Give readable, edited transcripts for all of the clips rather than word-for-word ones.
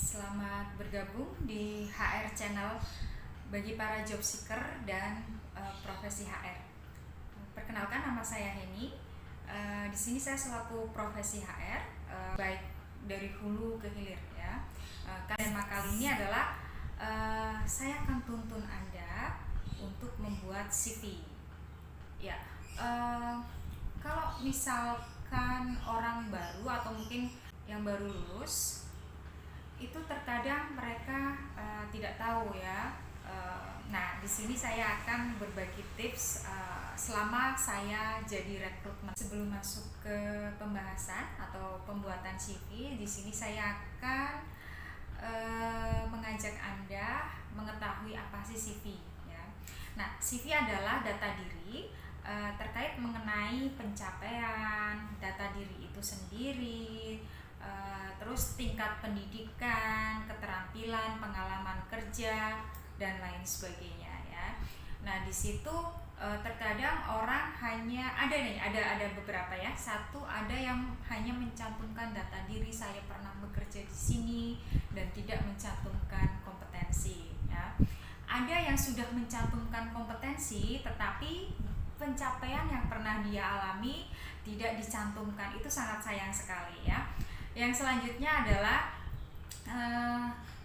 Selamat bergabung di HR Channel bagi para job seeker dan profesi HR. Perkenalkan, nama saya Heni. Di sini saya selaku profesi HR, baik dari hulu ke hilir ya. Tema kali ini adalah saya akan tuntun Anda untuk membuat CV. Ya, kalau misalkan orang baru atau mungkin yang baru lulus, itu terkadang mereka tidak tahu ya. Nah, di sini saya akan berbagi tips selama saya jadi rekrutmen. Sebelum masuk ke pembahasan atau pembuatan CV, di sini saya akan mengajak Anda mengetahui apa sih CV ya. Nah, CV adalah data diri terkait mengenai pencapaian data diri itu sendiri, terus tingkat pendidikan, keterampilan, pengalaman kerja dan lain sebagainya ya. Nah, di situ terkadang orang hanya ada beberapa ya. Satu, ada yang hanya mencantumkan data diri, saya pernah bekerja di sini, dan tidak mencantumkan kompetensi ya. Ada yang sudah mencantumkan kompetensi tetapi pencapaian yang pernah dia alami tidak dicantumkan. Itu sangat sayang sekali ya. Yang selanjutnya adalah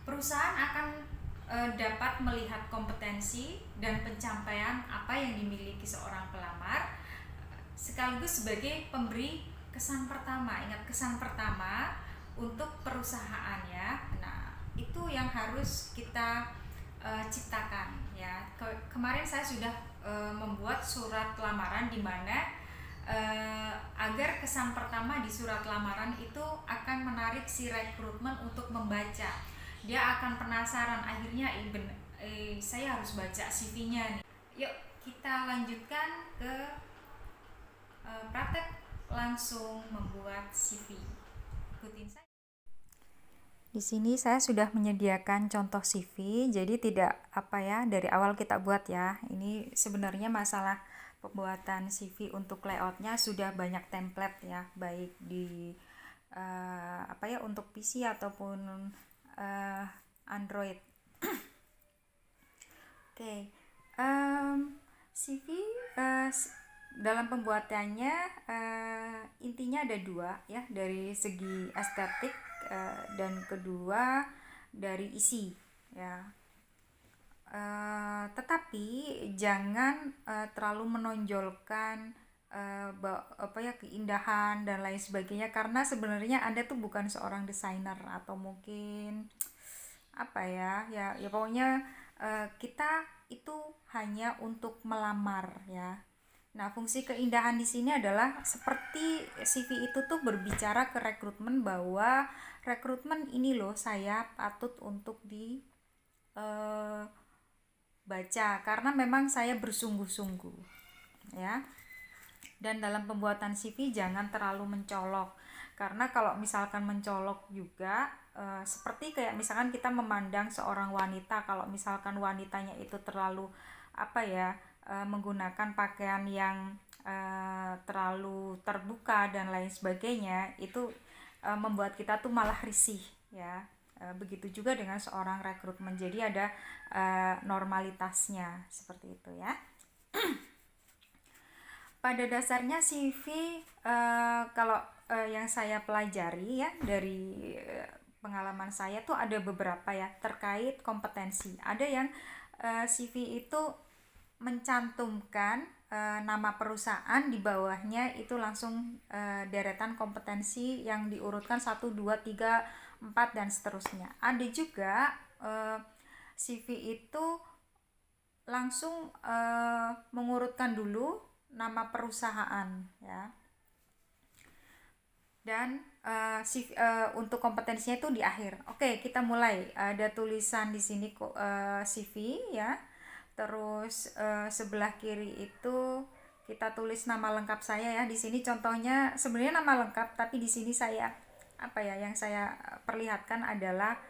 perusahaan akan dapat melihat kompetensi dan pencapaian apa yang dimiliki seorang pelamar sekaligus sebagai pemberi kesan pertama. Ingat, kesan pertama untuk perusahaan ya. Nah, itu yang harus kita ciptakan ya. Kemarin saya sudah membuat surat lamaran di mana agar kesan pertama di surat lamaran itu akan menarik si rekrutmen untuk membaca. Dia akan penasaran, akhirnya saya harus baca CV-nya nih. Yuk kita lanjutkan ke praktek langsung membuat CV. Ikutin saya. Di sini saya sudah menyediakan contoh CV, jadi tidak dari awal kita buat ya. Ini sebenarnya masalah pembuatan CV untuk layoutnya sudah banyak template ya, baik di untuk PC ataupun Android. Oke. CV dalam pembuatannya intinya ada dua ya, dari segi estetik dan kedua dari isi ya. Tetapi jangan terlalu menonjolkan keindahan dan lain sebagainya, karena sebenarnya Anda tuh bukan seorang desainer atau mungkin ya pokoknya kita itu hanya untuk melamar ya. Nah, fungsi keindahan di sini adalah seperti CV itu tuh berbicara ke rekrutmen bahwa rekrutmen ini loh, saya patut untuk baca karena memang saya bersungguh-sungguh ya. Dan dalam pembuatan CV jangan terlalu mencolok, karena kalau misalkan mencolok juga seperti kayak misalkan kita memandang seorang wanita, kalau misalkan wanitanya itu terlalu menggunakan pakaian yang terlalu terbuka dan lain sebagainya, itu membuat kita tuh malah risih ya. Begitu juga dengan seorang rekrutmen, jadi ada normalitasnya seperti itu ya. Pada dasarnya CV kalau yang saya pelajari ya dari pengalaman saya tuh ada beberapa ya terkait kompetensi. Ada yang CV itu mencantumkan nama perusahaan, di bawahnya itu langsung deretan kompetensi yang diurutkan 1, 2, 3, 4 dan seterusnya. Ada juga CV itu langsung mengurutkan dulu nama perusahaan ya, dan untuk kompetensinya itu di akhir. Oke, kita mulai. Ada tulisan di sini CV ya. Terus sebelah kiri itu kita tulis nama lengkap saya ya. Di sini contohnya sebenarnya nama lengkap, tapi di sini saya yang saya perlihatkan adalah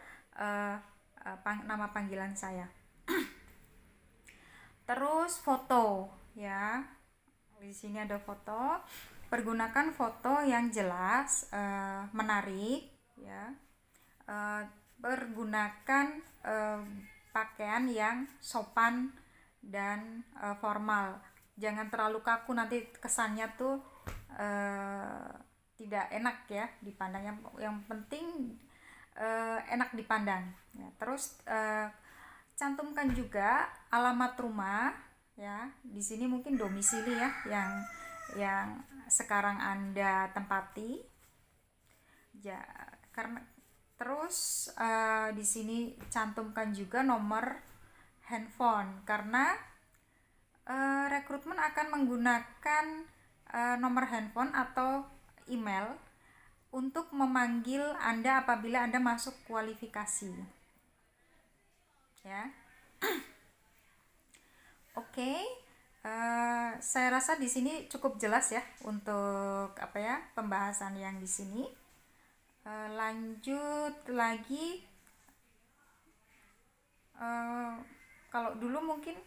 nama panggilan saya. Terus foto ya. Di sini ada foto. Pergunakan foto yang jelas, menarik ya. pergunakan pakaian yang sopan dan formal. Jangan terlalu kaku, nanti kesannya tuh tidak enak ya dipandang. Yang penting enak dipandang ya. Terus cantumkan juga alamat rumah ya. Di sini mungkin domisili ya yang sekarang Anda tempati ya. Karena terus di sini cantumkan juga nomor handphone, karena rekrutmen akan menggunakan nomor handphone atau email untuk memanggil Anda apabila Anda masuk kualifikasi ya. Oke, saya rasa di sini cukup jelas ya untuk pembahasan yang di sini. Lanjut lagi, kalau dulu mungkin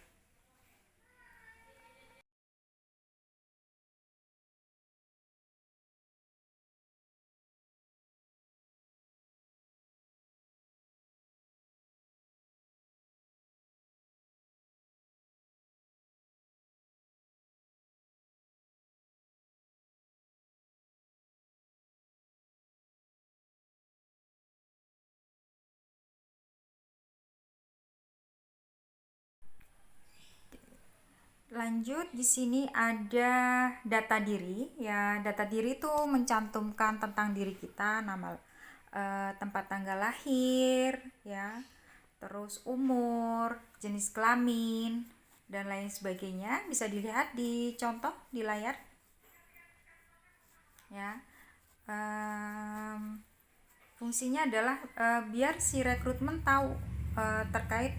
lanjut di sini ada data diri ya. Data diri itu mencantumkan tentang diri kita, nama, tempat tanggal lahir ya, terus umur, jenis kelamin dan lain sebagainya. Bisa dilihat di contoh di layar ya. Fungsinya adalah biar si rekrutmen tahu terkait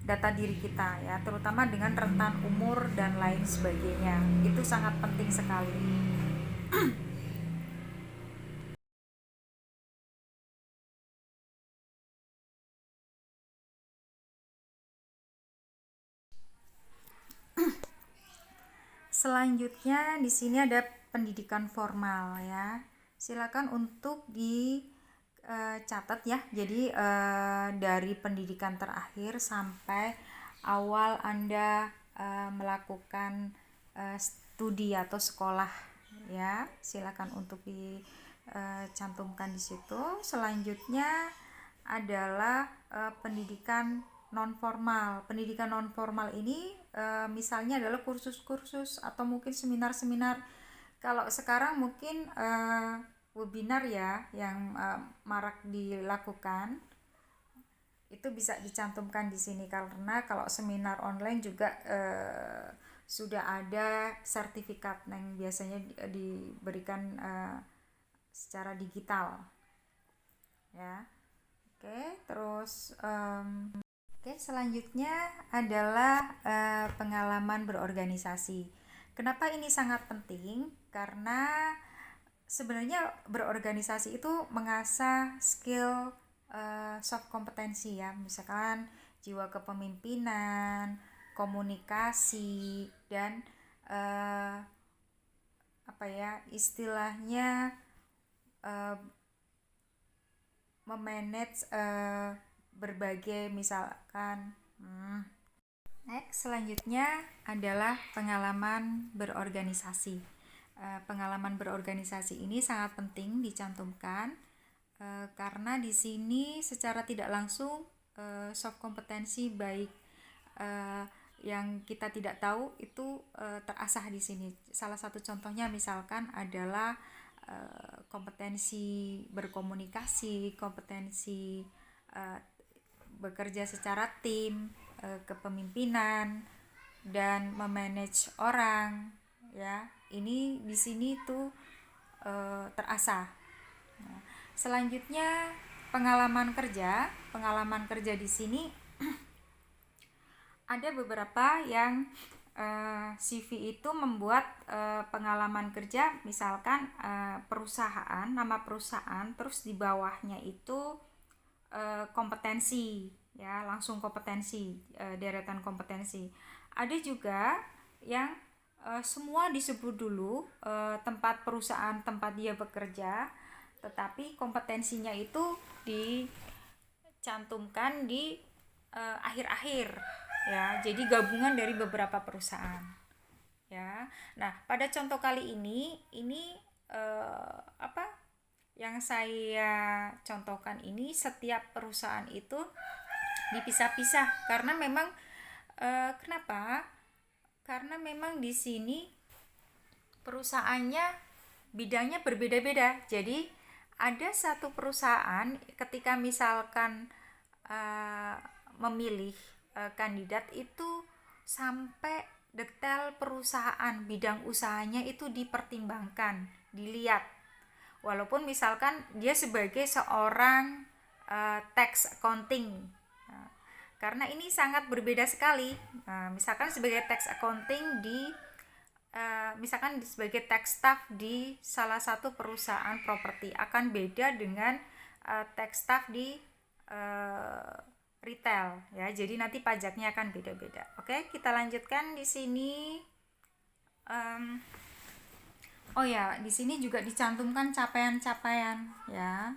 data diri kita ya, terutama dengan rentan umur dan lain sebagainya. Itu sangat penting sekali. Selanjutnya di sini ada pendidikan formal ya. Silakan untuk dicatat ya. Jadi dari pendidikan terakhir sampai awal Anda melakukan studi atau sekolah ya. Silakan untuk dicantumkan di situ. Selanjutnya adalah pendidikan non formal. Pendidikan non formal ini misalnya adalah kursus-kursus atau mungkin seminar-seminar. Kalau sekarang mungkin webinar ya yang marak dilakukan, itu bisa dicantumkan di sini, karena kalau seminar online juga sudah ada sertifikat yang biasanya diberikan secara digital ya. Oke, terus selanjutnya adalah pengalaman berorganisasi. Kenapa ini sangat penting? Karena sebenarnya berorganisasi itu mengasah skill soft kompetensi ya, misalkan jiwa kepemimpinan, komunikasi, dan istilahnya memanage berbagai misalkan. Next, selanjutnya adalah pengalaman berorganisasi. Pengalaman berorganisasi ini sangat penting dicantumkan karena di sini secara tidak langsung soft kompetensi baik yang kita tidak tahu itu terasah di sini. Salah satu contohnya misalkan adalah kompetensi berkomunikasi, kompetensi bekerja secara tim, kepemimpinan, dan memanage orang ya. Ini di sini tuh terasah. Nah, selanjutnya pengalaman kerja. Pengalaman kerja di sini ada beberapa yang CV itu membuat pengalaman kerja, misalkan perusahaan, nama perusahaan, terus di bawahnya itu kompetensi ya, langsung kompetensi, deretan kompetensi. Ada juga yang semua disebut dulu tempat perusahaan tempat dia bekerja, tetapi kompetensinya itu dicantumkan di akhir-akhir ya. Jadi gabungan dari beberapa perusahaan ya. Nah, pada contoh kali ini yang saya contohkan ini, setiap perusahaan itu dipisah-pisah karena memang kenapa? Karena memang di sini perusahaannya bidangnya berbeda-beda. Jadi ada satu perusahaan ketika misalkan memilih kandidat itu sampai detail perusahaan, bidang usahanya itu dipertimbangkan, dilihat. Walaupun misalkan dia sebagai seorang tax accounting, karena ini sangat berbeda sekali. Misalkan sebagai tax accounting misalkan sebagai tax staff di salah satu perusahaan properti akan beda dengan tax staff di retail ya. Jadi nanti pajaknya akan beda-beda. Oke, kita lanjutkan di sini. Oh ya, di sini juga dicantumkan capaian-capaian ya.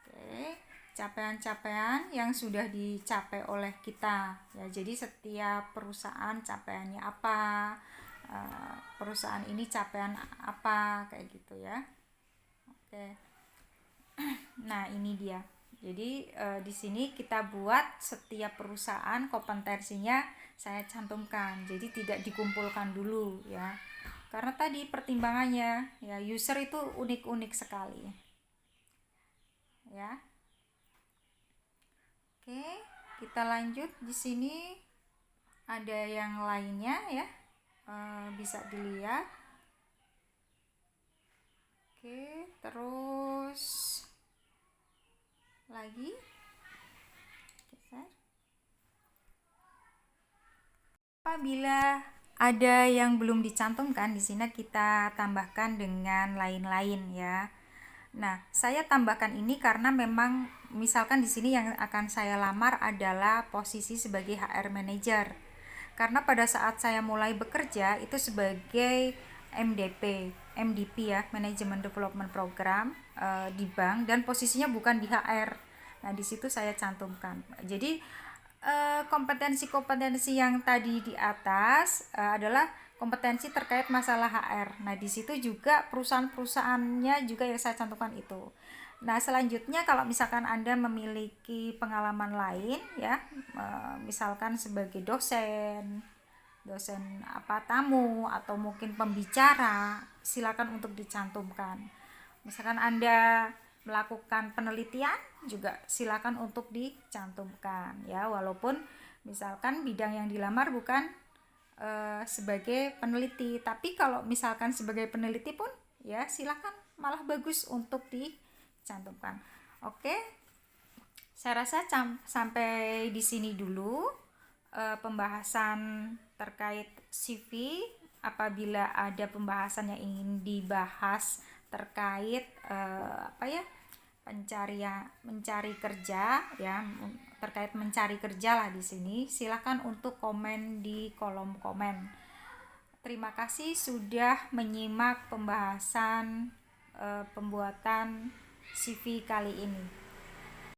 Oke, capaian-capaian yang sudah dicapai oleh kita ya. Jadi setiap perusahaan capaiannya apa, perusahaan ini capaian apa, kayak gitu ya. Oke. Nah, ini dia. Jadi di sini kita buat setiap perusahaan kompetensinya saya cantumkan. Jadi tidak dikumpulkan dulu ya. Karena tadi pertimbangannya ya, user itu unik-unik sekali. Ya. Oke, kita lanjut. Di sini ada yang lainnya ya. Bisa dilihat. Oke, terus lagi geser. Apabila ada yang belum dicantumkan, di sini kita tambahkan dengan lain-lain ya. Nah, saya tambahkan ini karena memang misalkan di sini yang akan saya lamar adalah posisi sebagai HR manager. Karena pada saat saya mulai bekerja itu sebagai MDP ya, Management Development Program di bank, dan posisinya bukan di HR. Nah, di situ saya cantumkan. Jadi kompetensi-kompetensi yang tadi di atas adalah kompetensi terkait masalah HR. Nah, di situ juga perusahaan-perusahaannya juga yang saya cantumkan itu. Nah, selanjutnya kalau misalkan Anda memiliki pengalaman lain ya, misalkan sebagai dosen tamu atau mungkin pembicara, silakan untuk dicantumkan. Misalkan Anda melakukan penelitian juga silakan untuk dicantumkan ya, walaupun misalkan bidang yang dilamar bukan sebagai peneliti, tapi kalau misalkan sebagai peneliti pun ya silakan, malah bagus untuk dicantumkan. Oke, saya rasa sampai di sini dulu pembahasan terkait CV. Apabila ada pembahasan yang ingin dibahas terkait mencari kerja ya, terkait mencari kerja lah di sini, silakan untuk komen di kolom komen. Terima kasih sudah menyimak pembahasan pembuatan CV kali ini.